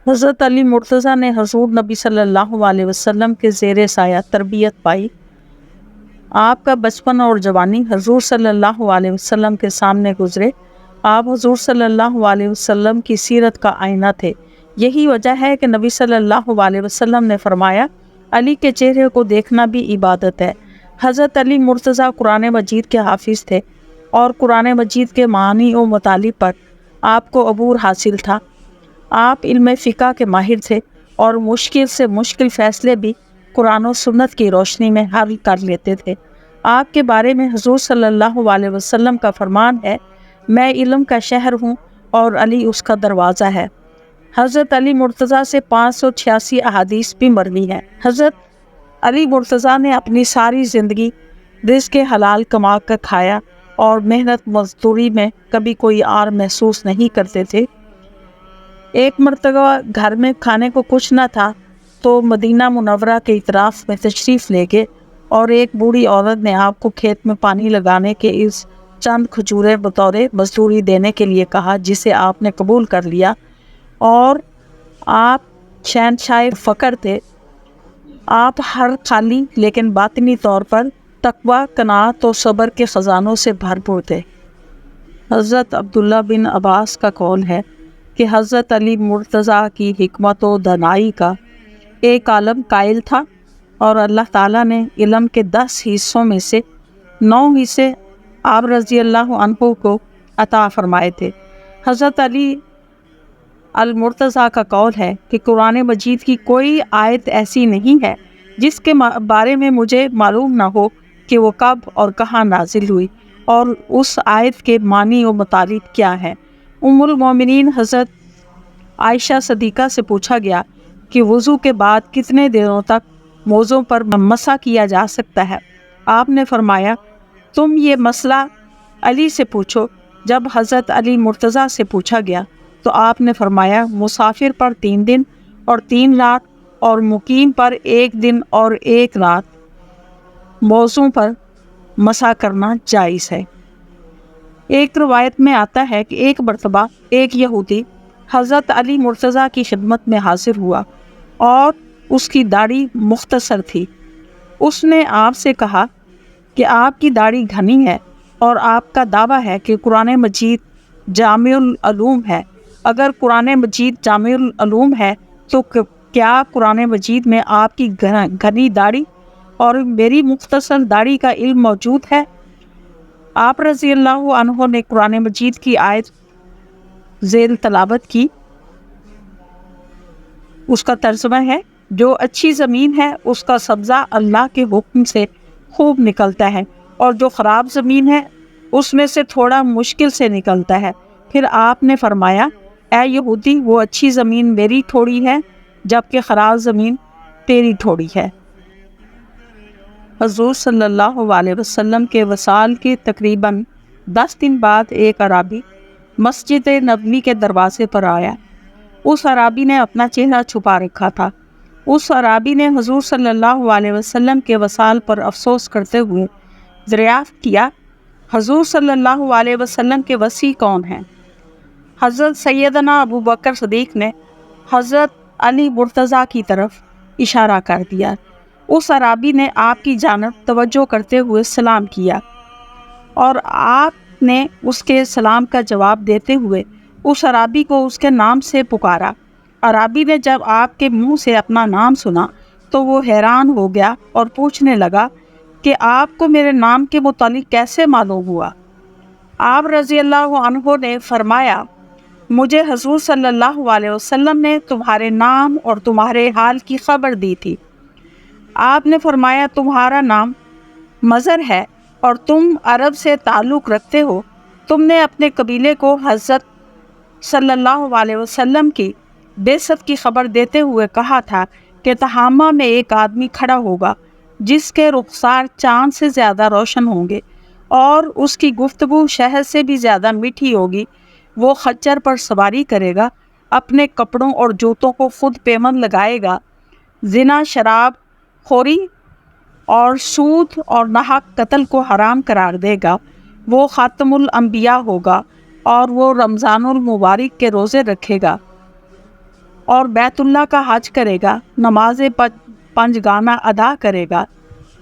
حضرت علی مرتضیٰ نے حضور نبی صلی اللہ علیہ وسلم کے زیر سایہ تربیت پائی۔ آپ کا بچپن اور جوانی حضور صلی اللہ علیہ وسلم کے سامنے گزرے۔ آپ حضور صلی اللہ علیہ وسلم کی سیرت کا آئینہ تھے۔ یہی وجہ ہے کہ نبی صلی اللہ علیہ وسلم نے فرمایا، علی کے چہرے کو دیکھنا بھی عبادت ہے۔ حضرت علی مرتضیٰ قرآن مجید کے حافظ تھے اور قرآن مجید کے معانی و مطالب پر آپ کو عبور حاصل تھا۔ آپ علم فقہ کے ماہر تھے اور مشکل سے مشکل فیصلے بھی قرآن و سنت کی روشنی میں حل کر لیتے تھے۔ آپ کے بارے میں حضور صلی اللہ علیہ وسلم کا فرمان ہے، میں علم کا شہر ہوں اور علی اس کا دروازہ ہے۔ حضرت علی مرتضیٰ سے 586 احادیث بھی مروی ہیں۔ حضرت علی مرتضیٰ نے اپنی ساری زندگی رزق حلال کما کر کھایا اور محنت مزدوری میں کبھی کوئی آر محسوس نہیں کرتے تھے۔ ایک مرتبہ گھر میں کھانے کو کچھ نہ تھا تو مدینہ منورہ کے اطراف میں تشریف لے گئے اور ایک بوڑھی عورت نے آپ کو کھیت میں پانی لگانے کے اس چند کھجوریں بطور مزدوری دینے کے لیے کہا، جسے آپ نے قبول کر لیا۔ اور آپ شہنشاہ فقر تھے۔ آپ ہر خالی لیکن باطنی طور پر تقوی، قناعت اور صبر کے خزانوں سے بھرپور تھے۔ حضرت عبداللہ بن عباس کا قول ہے کہ حضرت علی مرتضیٰ کی حکمت و دانائی کا ایک عالم قائل تھا اور اللہ تعالیٰ نے علم کے 10 حصوں میں سے 9 حصے آپ رضی اللہ عنہ کو عطا فرمائے تھے۔ حضرت علی المرتضیٰ کا قول ہے کہ قرآن مجید کی کوئی آیت ایسی نہیں ہے جس کے بارے میں مجھے معلوم نہ ہو کہ وہ کب اور کہاں نازل ہوئی اور اس آیت کے معنی و مطالب کیا ہے۔ ام المومنین حضرت عائشہ صدیقہ سے پوچھا گیا کہ وضو کے بعد کتنے دنوں تک موزوں پر مسح کیا جا سکتا ہے؟ آپ نے فرمایا، تم یہ مسئلہ علی سے پوچھو۔ جب حضرت علی مرتضیٰ سے پوچھا گیا تو آپ نے فرمایا، مسافر پر 3 دن اور 3 رات اور مقیم پر 1 دن اور 1 رات موزوں پر مسح کرنا جائز ہے۔ ایک روایت میں آتا ہے کہ ایک مرتبہ ایک یہودی حضرت علی مرتضیٰ کی خدمت میں حاضر ہوا اور اس کی داڑھی مختصر تھی۔ اس نے آپ سے کہا کہ آپ کی داڑھی گھنی ہے اور آپ کا دعویٰ ہے کہ قرآن مجید جامع العلوم ہے۔ اگر قرآن مجید جامع العلوم ہے تو کیا قرآن مجید میں آپ کی گھنی داڑھی اور میری مختصر داڑھی کا علم موجود ہے؟ آپ رضی اللہ عنہ نے قرآن مجید کی آیت ذیل تلاوت کی۔ اس کا ترجمہ ہے، جو اچھی زمین ہے اس کا سبزہ اللہ کے حکم سے خوب نکلتا ہے اور جو خراب زمین ہے اس میں سے تھوڑا مشکل سے نکلتا ہے۔ پھر آپ نے فرمایا، اے یہودی، وہ اچھی زمین میری تھوڑی ہے جبکہ خراب زمین تیری تھوڑی ہے۔ حضور صلی اللہ علیہ وسلم کے وصال کے تقریباً 10 دن بعد ایک اعرابی مسجد نبوی کے دروازے پر آیا۔ اس اعرابی نے اپنا چہرہ چھپا رکھا تھا۔ اس اعرابی نے حضور صلی اللہ علیہ وسلم کے وصال پر افسوس کرتے ہوئے دریافت کیا، حضور صلی اللہ علیہ وسلم کے وصی کون ہیں؟ حضرت سیدنا ابو بکر صدیق نے حضرت علی مرتضیٰ کی طرف اشارہ کر دیا۔ اس اعرابی نے آپ کی جانب توجہ کرتے ہوئے سلام کیا اور آپ نے اس کے سلام کا جواب دیتے ہوئے اس اعرابی کو اس کے نام سے پکارا۔ اعرابی نے جب آپ کے منہ سے اپنا نام سنا تو وہ حیران ہو گیا اور پوچھنے لگا کہ آپ کو میرے نام کے متعلق کیسے معلوم ہوا؟ آپ رضی اللہ عنہ نے فرمایا، مجھے حضور صلی اللہ علیہ وسلم نے تمہارے نام اور تمہارے حال کی خبر دی تھی۔ آپ نے فرمایا، تمہارا نام مظہر ہے اور تم عرب سے تعلق رکھتے ہو۔ تم نے اپنے قبیلے کو حضرت صلی اللہ علیہ وسلم کی بعثت کی خبر دیتے ہوئے کہا تھا کہ تہامہ میں ایک آدمی کھڑا ہوگا جس کے رخسار چاند سے زیادہ روشن ہوں گے اور اس کی گفتگو شہد سے بھی زیادہ میٹھی ہوگی۔ وہ خچر پر سواری کرے گا، اپنے کپڑوں اور جوتوں کو خود پیمند لگائے گا، زنا، شراب خوری اور سود اور ناحق قتل کو حرام قرار دے گا۔ وہ خاتم الانبیاء ہوگا اور وہ رمضان المبارک کے روزے رکھے گا۔ اور بیت اللہ کا حج کرے گا، نماز پنجگانہ ادا کرے گا،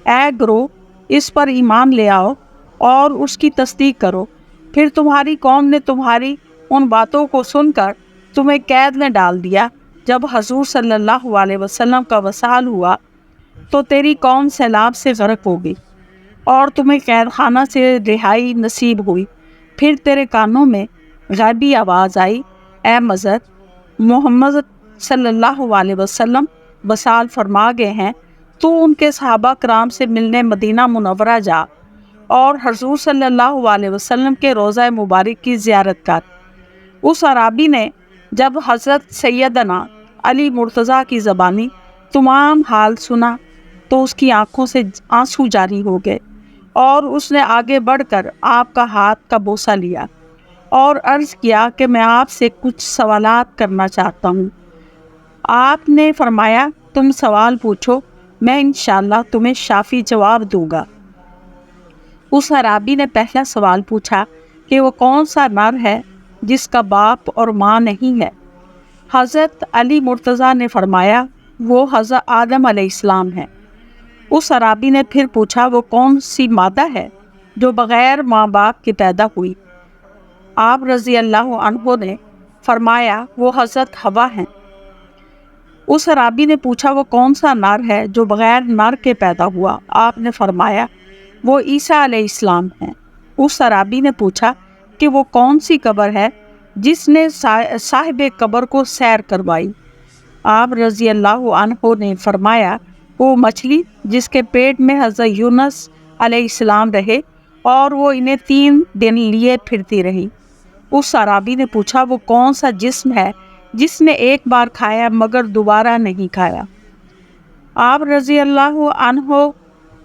اے گروہ اس پر ایمان لے آؤ اور اس کی تصدیق کرو۔ پھر تمہاری قوم نے تمہاری ان باتوں کو سن کر تمہیں قید میں ڈال دیا۔ جب حضور صلی اللہ علیہ وسلم کا وصال ہوا تو تیری قوم سیلاب سے غرق ہو گئی اور تمہیں قید خانہ سے رہائی نصیب ہوئی۔ پھر تیرے کانوں میں غیبی آواز آئی، اے مضر، محمد صلی اللہ علیہ وسلم وصال فرما گئے ہیں، تو ان کے صحابہ کرام سے ملنے مدینہ منورہ جا اور حضور صلی اللہ علیہ وسلم کے روضہ مبارک کی زیارت کر۔ اس عرابی نے جب حضرت سیدنا علی مرتضیٰ کی زبانی تمام حال سنا تو اس کی آنکھوں سے آنسو جاری ہو گئے، اور اس نے آگے بڑھ کر آپ کا ہاتھ کا بوسہ لیا اور عرض کیا کہ میں آپ سے کچھ سوالات کرنا چاہتا ہوں۔ آپ نے فرمایا تم سوال پوچھو، میں انشاءاللہ تمہیں شافی جواب دوں گا۔ اس عرابی نے پہلا سوال پوچھا کہ وہ کون سا نر ہے جس کا باپ اور ماں نہیں ہے؟ حضرت علی مرتضیٰ نے فرمایا وہ حضرت آدم علیہ السلام ہے۔ اس عرابی نے پھر پوچھا وہ کون سی مادہ ہے جو بغیر ماں باپ کے پیدا ہوئی؟ آپ رضی اللہ عنہ نے فرمایا وہ حضرت حوا ہیں۔ اس عرابی نے پوچھا وہ کون سا نر ہے جو بغیر نر کے پیدا ہوا؟ آپ نے فرمایا وہ عیسیٰ علیہ السلام ہیں۔ اس عرابی نے پوچھا کہ وہ کون سی قبر ہے جس نے صاحب قبر کو سیر کروائی؟ آپ رضی اللہ عنہ نے فرمایا وہ مچھلی جس کے پیٹ میں حضرت یونس علیہ السلام رہے اور وہ انہیں 3 دن لیے پھرتی رہی۔ اس عرابی نے پوچھا وہ کون سا جسم ہے جس نے ایک بار کھایا مگر دوبارہ نہیں کھایا؟ آپ رضی اللہ عنہ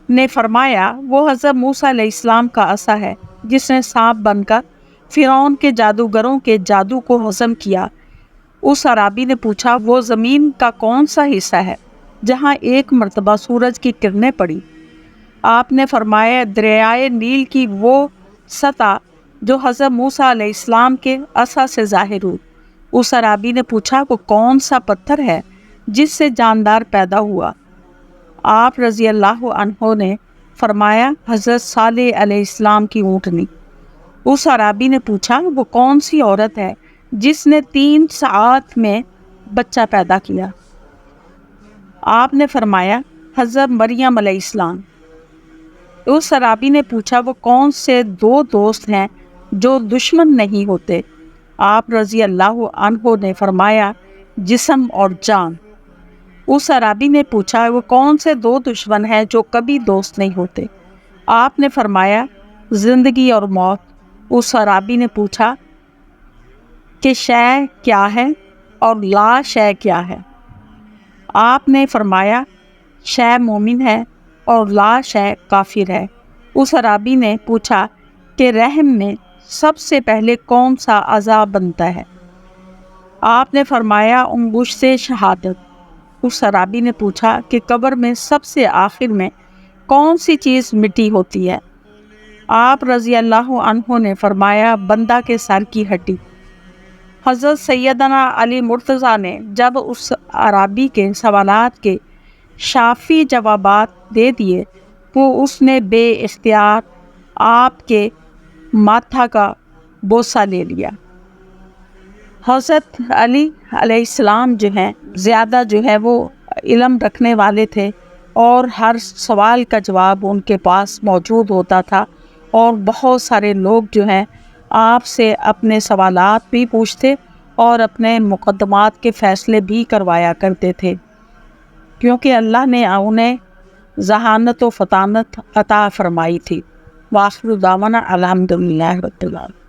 نے فرمایا وہ حضرت موسیٰ علیہ السلام کا عصا ہے جس نے سانپ بن کر فرعون کے جادوگروں کے جادو کو ہضم کیا۔ اس عرابی نے پوچھا وہ زمین کا کون سا حصہ ہے جہاں ایک مرتبہ سورج کی کرنیں پڑی؟ آپ نے فرمایا دریائے نیل کی وہ سطح جو حضرت موسیٰ علیہ السلام کے عصا سے ظاہر ہوئی۔ اس عرابی نے پوچھا وہ کون سا پتھر ہے جس سے جاندار پیدا ہوا؟ آپ رضی اللہ عنہ نے فرمایا حضرت صالح علیہ السلام کی اونٹنی۔ اس عرابی نے پوچھا وہ کون سی عورت ہے جس نے 3 ساعات میں بچہ پیدا کیا؟ آپ نے فرمایا حضرت مریم علیہ السلام۔ اس عرابی نے پوچھا وہ کون سے 2 دوست ہیں جو دشمن نہیں ہوتے؟ آپ رضی اللہ عنہ نے فرمایا جسم اور جان۔ اس عرابی نے پوچھا وہ کون سے 2 دشمن ہیں جو کبھی دوست نہیں ہوتے؟ آپ نے فرمایا زندگی اور موت۔ اس عرابی نے پوچھا کہ شے کیا ہے اور لا شے کیا ہے؟ آپ نے فرمایا شے مومن ہے اور لا شے کافر ہے۔ اس عرابی نے پوچھا کہ رحم میں سب سے پہلے کون سا اعضا بنتا ہے؟ آپ نے فرمایا انگشت شہادت۔ اس عرابی نے پوچھا کہ قبر میں سب سے آخر میں کون سی چیز مٹی ہوتی ہے؟ آپ رضی اللہ عنہ نے فرمایا بندہ کے سر کی ہڈی۔ حضرت سیدنا علی مرتضیٰ نے جب اس عرابی کے سوالات کے شافی جوابات دے دیے تو اس نے بے اختیار آپ کے ماتھا کا بوسہ لے لیا۔ حضرت علی علیہ السلام جو ہیں زیادہ وہ علم رکھنے والے تھے اور ہر سوال کا جواب ان کے پاس موجود ہوتا تھا، اور بہت سارے لوگ جو ہیں آپ سے اپنے سوالات بھی پوچھتے اور اپنے مقدمات کے فیصلے بھی کروایا کرتے تھے، کیونکہ اللہ نے انہیں ذہانت و فطانت عطا فرمائی تھی۔ وآخر دعوانا الحمدللہ رب العالمین۔